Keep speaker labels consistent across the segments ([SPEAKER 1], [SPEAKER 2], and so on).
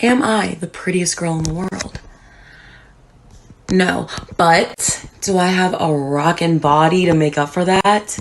[SPEAKER 1] Am I the prettiest girl in the world? No, but do I have a rockin' body to make up for that?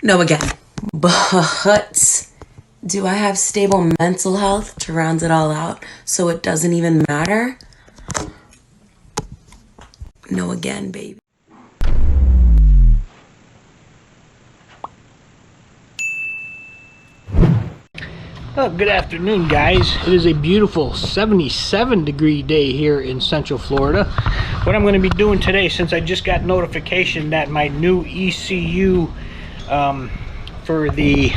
[SPEAKER 1] No again. But do I have stable mental health to round it all out so it doesn't even matter? No again, baby.
[SPEAKER 2] Well, good afternoon, guys. It is a beautiful 77-degree day here in Central Florida. What I'm going to be doing today, since I just got notification that my new ECU for the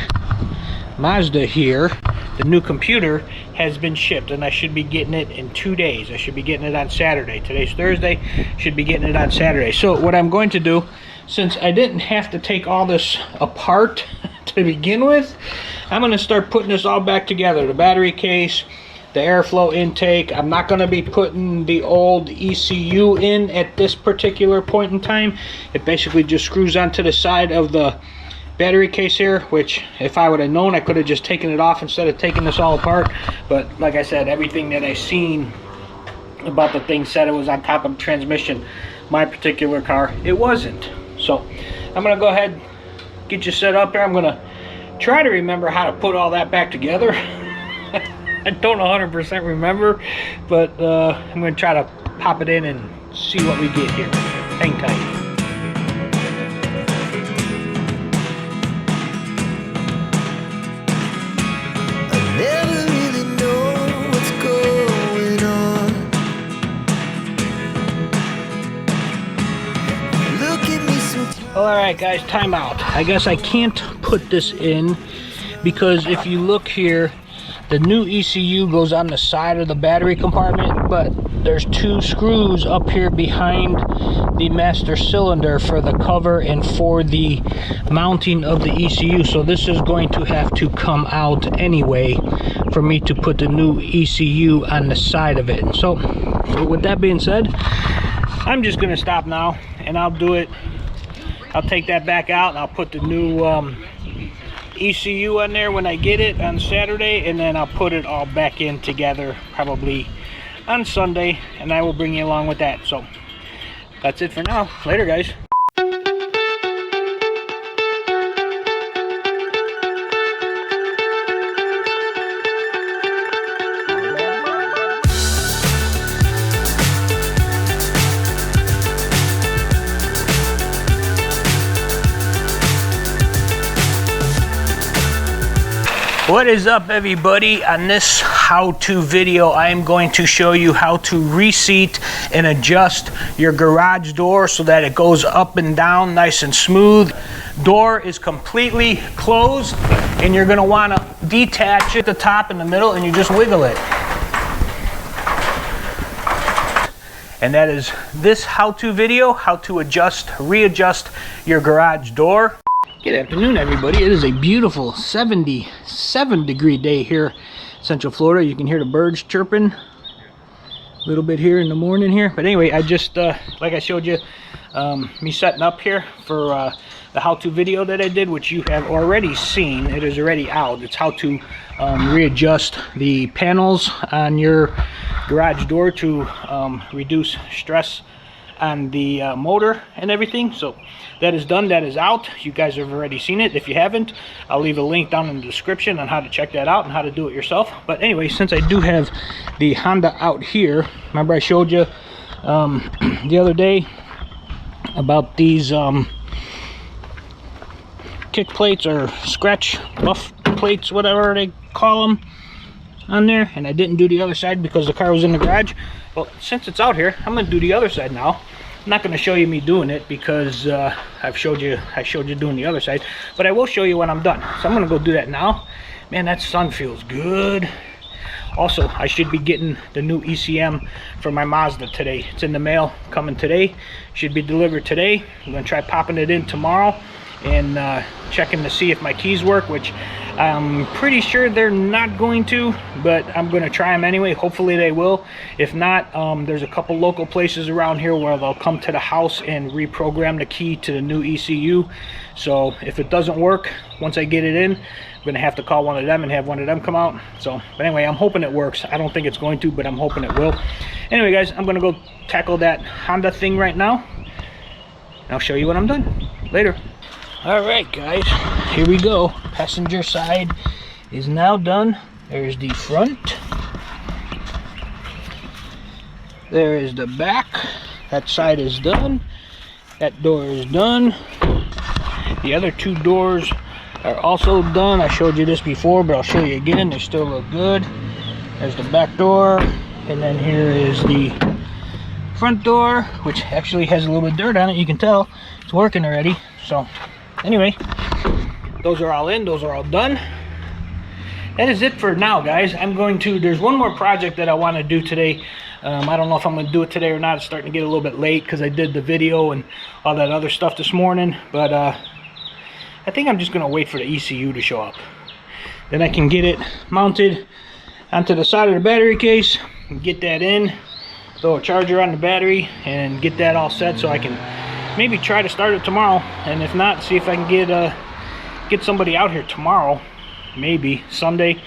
[SPEAKER 2] Mazda here, the new computer, has been shipped, and I should be getting it in 2 days. I should be getting it on Saturday. Today's Thursday, should be getting it on Saturday. So what I'm going to do, since I didn't have to take all this apart to begin with, I'm going to start putting this all back together. The battery case, the airflow intake. I'm not going to be putting the old ECU in at this particular point in time. It basically just screws onto the side of the battery case here, which if I would have known, I could have just taken it off instead of taking this all apart. But like I said, everything that I seen about the thing said it was on top of the transmission. My particular car, it wasn't. So I'm going to go ahead, get you set up here. I'm going to try to remember how to put all that back together. I don't 100% remember, but I'm going to try to pop it in and see what we get here. Hang tight. Alright guys, time out. I guess I can't put this in because if you look here, the new ECU goes on the side of the battery compartment, but there's two screws up here behind the master cylinder for the cover and for the mounting of the ECU. So this is going to have to come out anyway for me to put the new ECU on the side of it. So with that being said, I'm just going to stop now and I'll do it. I'll take that back out and I'll put the new ECU on there when I get it on Saturday, and then I'll put it all back in together probably on Sunday, and I will bring you along with that. So that's it for now. Later, guys. What is up, everybody? On this how-to video, I am going to show you how to reseat and adjust your garage door so that it goes up and down nice and smooth. Door is completely closed and you're going to want to detach it at the top and the middle, and you just wiggle it. And that is this how-to video, how to readjust your garage door. Good afternoon, everybody. It is a beautiful 77-degree day here in Central Florida. You can hear the birds chirping a little bit here in the morning here. But anyway, I just, like I showed you, me setting up here for the how-to video that I did, which you have already seen. It is already out. It's how to readjust the panels on your garage door to reduce stress on the motor and everything. So that is done, that is out. You guys have already seen it. If you haven't, I'll leave a link down in the description on how to check that out and how to do it yourself. But anyway, since I do have the Honda out here, remember I showed you the other day about these kick plates or scratch buff plates, whatever they call them, on there, and I didn't do the other side because the car was in the garage. Well, since it's out here, I'm going to do the other side now. I'm not going to show you me doing it because I showed you doing the other side, but I will show you when I'm done. So I'm going to go do that now. Man, that sun feels good. Also, I should be getting the new ECM for my Mazda today. It's in the mail, coming today. Should be delivered today. I'm going to try popping it in tomorrow and checking to see if my keys work, which I'm pretty sure they're not going to, but I'm going to try them anyway. Hopefully they will. If not, there's a couple local places around here where they'll come to the house and reprogram the key to the new ECU. So if it doesn't work, once I get it in, I'm going to have to call one of them and have one of them come out. So, but anyway, I'm hoping it works. I don't think it's going to, but I'm hoping it will. Anyway, guys, I'm going to go tackle that Honda thing right now. I'll show you when I'm done. Later. All right, guys, here we go. Passenger side is now done. There's the front. There is the back. That side is done. That door is done. The other two doors are also done. I showed you this before, but I'll show you again. They still look good. There's the back door, and then here is the front door, which actually has a little bit of dirt on it. You can tell it's working already. So anyway, those are all in, those are all done. That is it for now, guys. There's one more project that I want to do today. I don't know if I'm going to do it today or not. It's starting to get a little bit late because I did the video and all that other stuff this morning. But I think I'm just going to wait for the ECU to show up. Then I can get it mounted onto the side of the battery case and get that in, throw a charger on the battery, and get that all set so I can maybe try to start it tomorrow. And if not, see if I can get somebody out here tomorrow, maybe Sunday.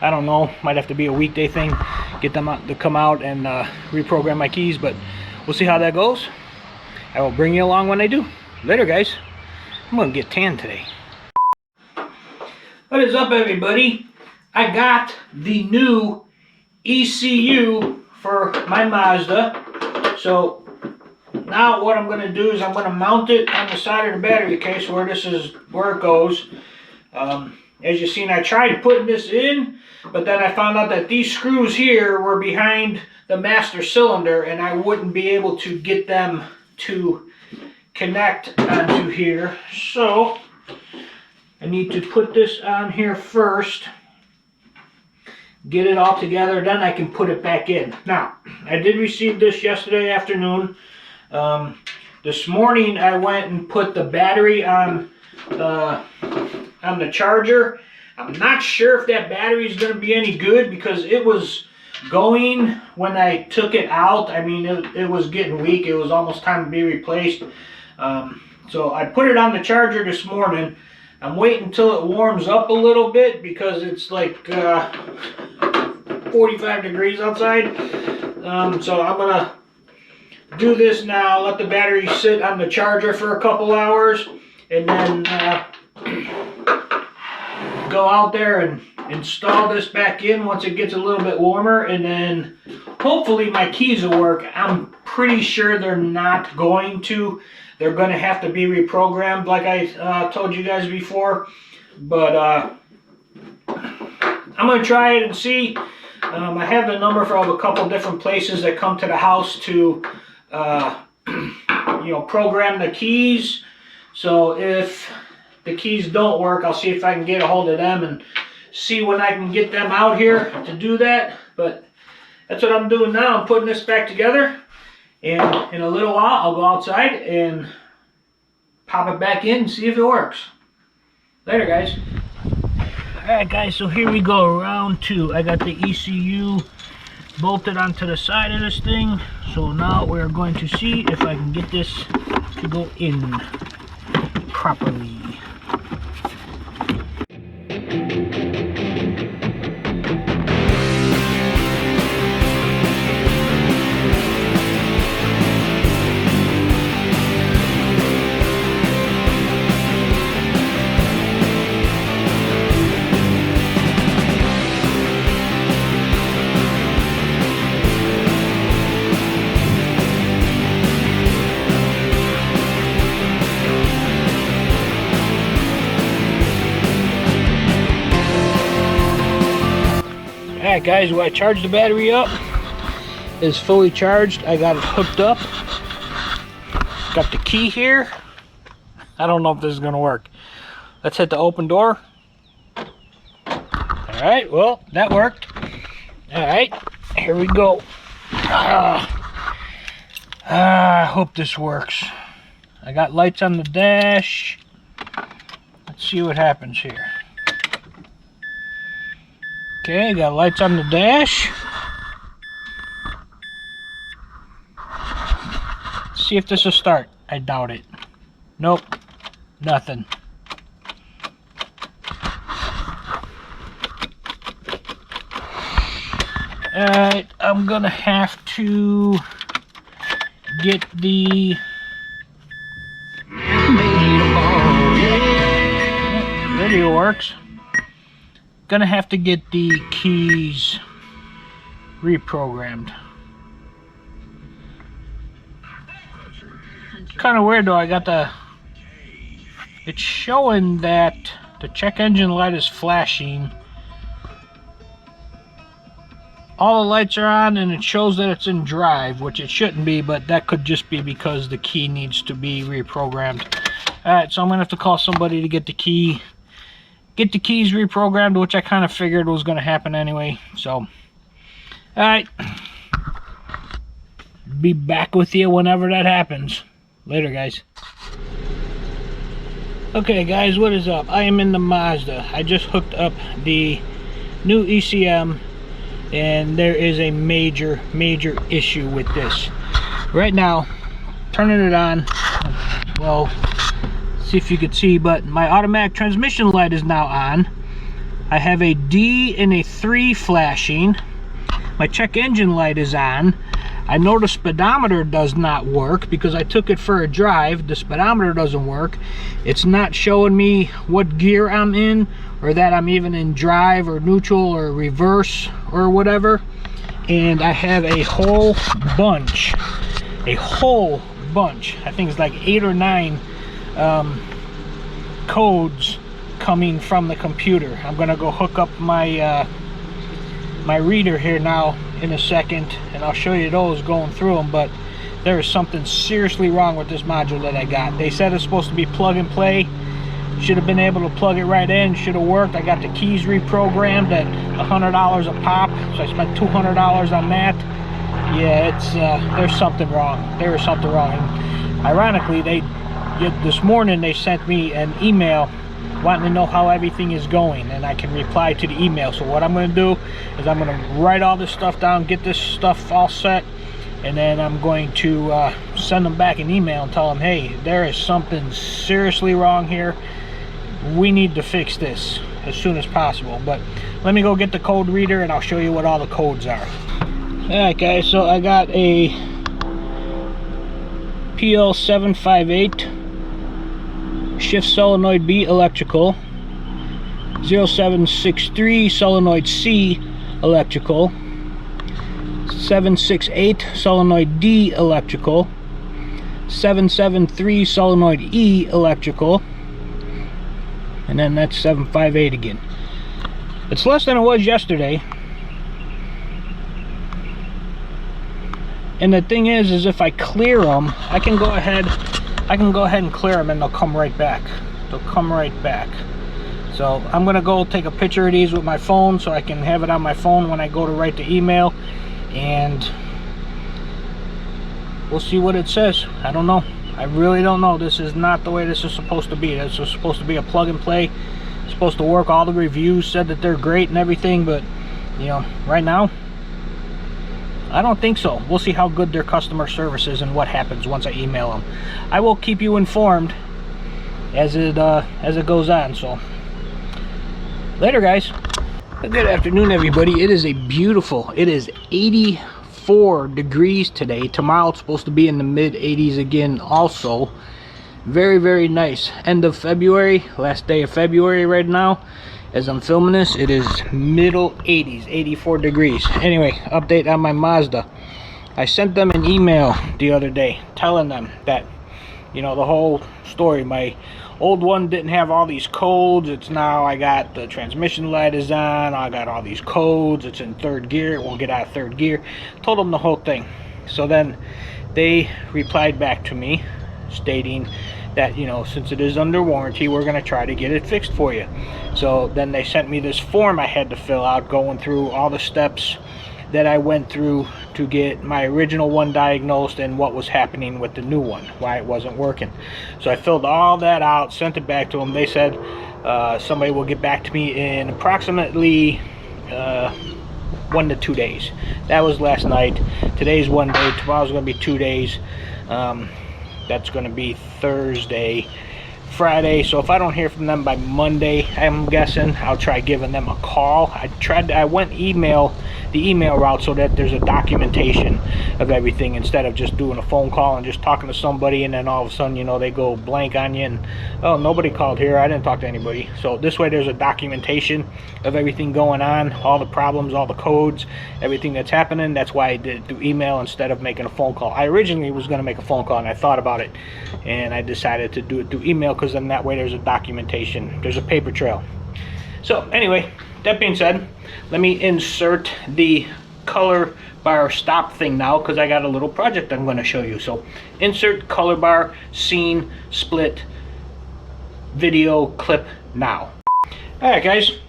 [SPEAKER 2] I don't know, might have to be a weekday thing, get them out to come out and reprogram my keys, but we'll see how that goes. I will bring you along when I do. Later, guys. I'm gonna get tan today. What is up, everybody? I got the new ECU for my Mazda. So now what I'm going to do is I'm going to mount it on the side of the battery case where it goes. As you've seen, I tried putting this in, but then I found out that these screws here were behind the master cylinder and I wouldn't be able to get them to connect onto here. So I need to put this on here first, get it all together, then I can put it back in. Now, I did receive this yesterday afternoon. This morning I went and put the battery on the charger. I'm not sure if that battery is going to be any good because it was going when I took it out. I mean, it was getting weak. It was almost time to be replaced. So I put it on the charger this morning. I'm waiting until it warms up a little bit because it's like 45 degrees outside. So I'm gonna do this now, let the battery sit on the charger for a couple hours, and then go out there and install this back in once it gets a little bit warmer, and then hopefully my keys will work. I'm pretty sure they're not going to. They're going to have to be reprogrammed like I told you guys before. But I'm going to try it and see. I have the number for a couple different places that come to the house to program the keys. So if the keys don't work, I'll see if I can get a hold of them and see when I can get them out here to do that. But that's what I'm doing now. I'm putting this back together. And in a little while, I'll go outside and pop it back in and see if it works. Later, guys. Alright, guys, so here we go, round two. I got the ECU bolted onto the side of this thing. So now we're going to see if I can get this to go in properly. Alright, guys, when I charged the battery up, it's fully charged. I got it hooked up. Got the key here. I don't know if this is going to work. Let's hit the open door. Alright, well, that worked. Alright, here we go. I hope this works. I got lights on the dash. Let's see what happens here. Okay, got lights on the dash. See if this will start. I doubt it. Nope, nothing. Alright, I'm gonna have to get the radio works. Gonna have to get the keys reprogrammed. Kind of weird though. I got it's showing that the check engine light is flashing. All the lights are on and it shows that it's in drive, which it shouldn't be, but that could just be because the key needs to be reprogrammed. Alright, so I'm gonna have to call somebody to get the keys reprogrammed, which I kind of figured was gonna happen anyway. So alright, be back with you whenever that happens. Later, guys. Okay guys, what is up? I am in the Mazda. I just hooked up the new ECM and there is a major issue with this. Right now, turning it on, well, see if you could see, but my automatic transmission light is now on. I have a D and a 3 flashing. My check engine light is on. I know the speedometer does not work because I took it for a drive. The speedometer doesn't work. It's not showing me what gear I'm in, or that I'm even in drive or neutral or reverse or whatever. And I have a whole bunch, I think it's like 8 or 9 codes coming from the computer. I'm gonna go hook up my my reader here now in a second, and I'll show you those going through them. But there is something seriously wrong with this module that I got. They said it's supposed to be plug and play. Should have been able to plug it right in, should have worked. I got the keys reprogrammed at $100 a pop, so I spent $200 on that. Yeah, it's there's something wrong. There is something wrong. And ironically, this morning they sent me an email wanting to know how everything is going, and I can reply to the email. So what I'm going to do is I'm going to write all this stuff down, get this stuff all set, and then I'm going to send them back an email and tell them, hey, there is something seriously wrong here. We need to fix this as soon as possible. But let me go get the code reader and I'll show you what all the codes are. Alright guys, so I got a PL758 shift solenoid B electrical, 0763 solenoid C electrical, 768 solenoid D electrical, 773 solenoid E electrical, and then that's 758 again. It's less than it was yesterday. And the thing is if I clear them, I can go ahead and clear them, and they'll come right back. They'll come right back. So I'm gonna go take a picture of these with my phone so I can have it on my phone when I go to write the email, and we'll see what it says. I don't know. I really don't know. This is not the way this is supposed to be. This is supposed to be a plug and play. It's supposed to work. All the reviews said that they're great and everything, but you know, right now I don't think so. We'll see how good their customer service is and what happens once I email them. I will keep you informed as it goes on. So later, guys. Good afternoon, everybody. It is 84 degrees today. Tomorrow it's supposed to be in the mid 80s again also. Very nice. End of February, last day of February right now. As I'm filming this, it is middle 80s, 84 degrees. Anyway, update on my Mazda. I sent them an email the other day telling them that, you know, the whole story. My old one didn't have all these codes. It's now, I got the transmission light is on. I got all these codes. It's in third gear. It won't get out of third gear. Told them the whole thing. So then they replied back to me stating that, you know, since it is under warranty, we're going to try to get it fixed for you. So then they sent me this form I had to fill out, going through all the steps that I went through to get my original one diagnosed and what was happening with the new one, why it wasn't working. So I filled all that out, sent it back to them. They said somebody will get back to me in approximately 1 to 2 days. That was last night. Today's 1 day. Tomorrow's going to be 2 days. That's going to be Thursday, Friday. So if I don't hear from them by Monday, I'm guessing I'll try giving them a call. I went the email route so that there's a documentation of everything instead of just doing a phone call and just talking to somebody, and then all of a sudden, you know, they go blank on you and, oh, nobody called here, I didn't talk to anybody. So this way there's a documentation of everything going on, all the problems, all the codes, everything that's happening. That's why I did it through email instead of making a phone call. I originally was going to make a phone call, and I thought about it, and I decided to do it through email, because then that way there's a documentation, there's a paper trail. So anyway, that being said, let me insert the color bar stop thing now, because I got a little project I'm going to show you. So insert color bar scene split video clip now. Alright guys,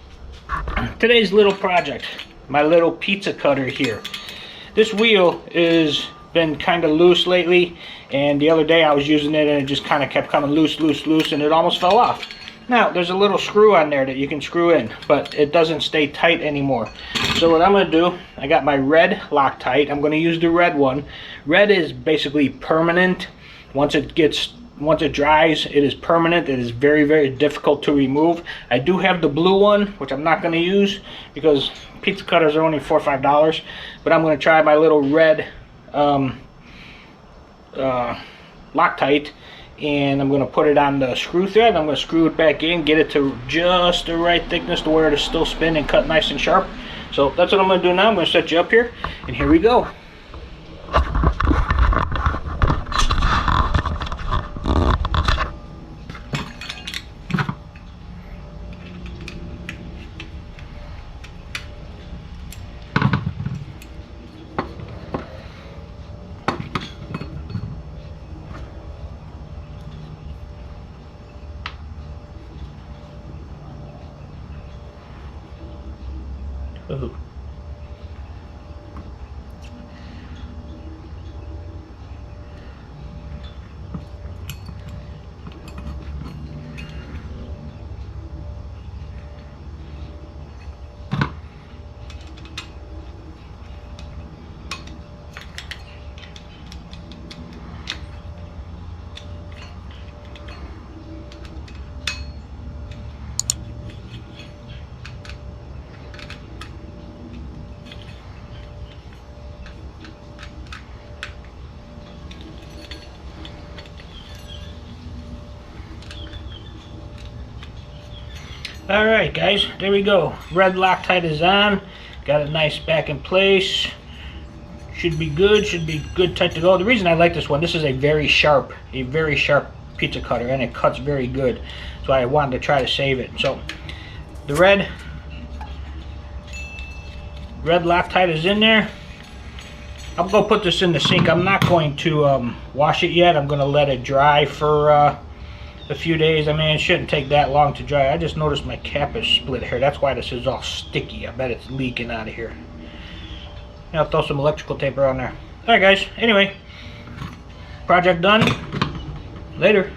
[SPEAKER 2] today's little project, my little pizza cutter here. This wheel is been kind of loose lately, and the other day I was using it and it just kind of kept coming loose, and it almost fell off. Now there's a little screw on there that you can screw in, but it doesn't stay tight anymore. So what I'm going to do, I got my red Loctite. I'm going to use the red one. Red is basically permanent. Once it dries, it is permanent. It is very, very difficult to remove. I do have the blue one, which I'm not going to use because pizza cutters are only $4 or $5, but I'm going to try my little red Loctite, and I'm going to put it on the screw thread. I'm going to screw it back in, get it to just the right thickness to where it'll still spin and cut nice and sharp. So that's what I'm going to do now. I'm going to set you up here, and here we go. Ooh. Alright guys, there we go. Red Loctite is on. Got it nice back in place. Should be good tight to go. The reason I like this one, this is a very sharp pizza cutter, and it cuts very good. So I wanted to try to save it. So the red Loctite is in there. I'm going to put this in the sink. I'm not going to wash it yet. I'm going to let it dry for a few days. I mean, it shouldn't take that long to dry. I just noticed my cap is split here. That's why this is all sticky. I bet it's leaking out of here. I'll throw some electrical tape around there. Alright guys, anyway, project done. Later.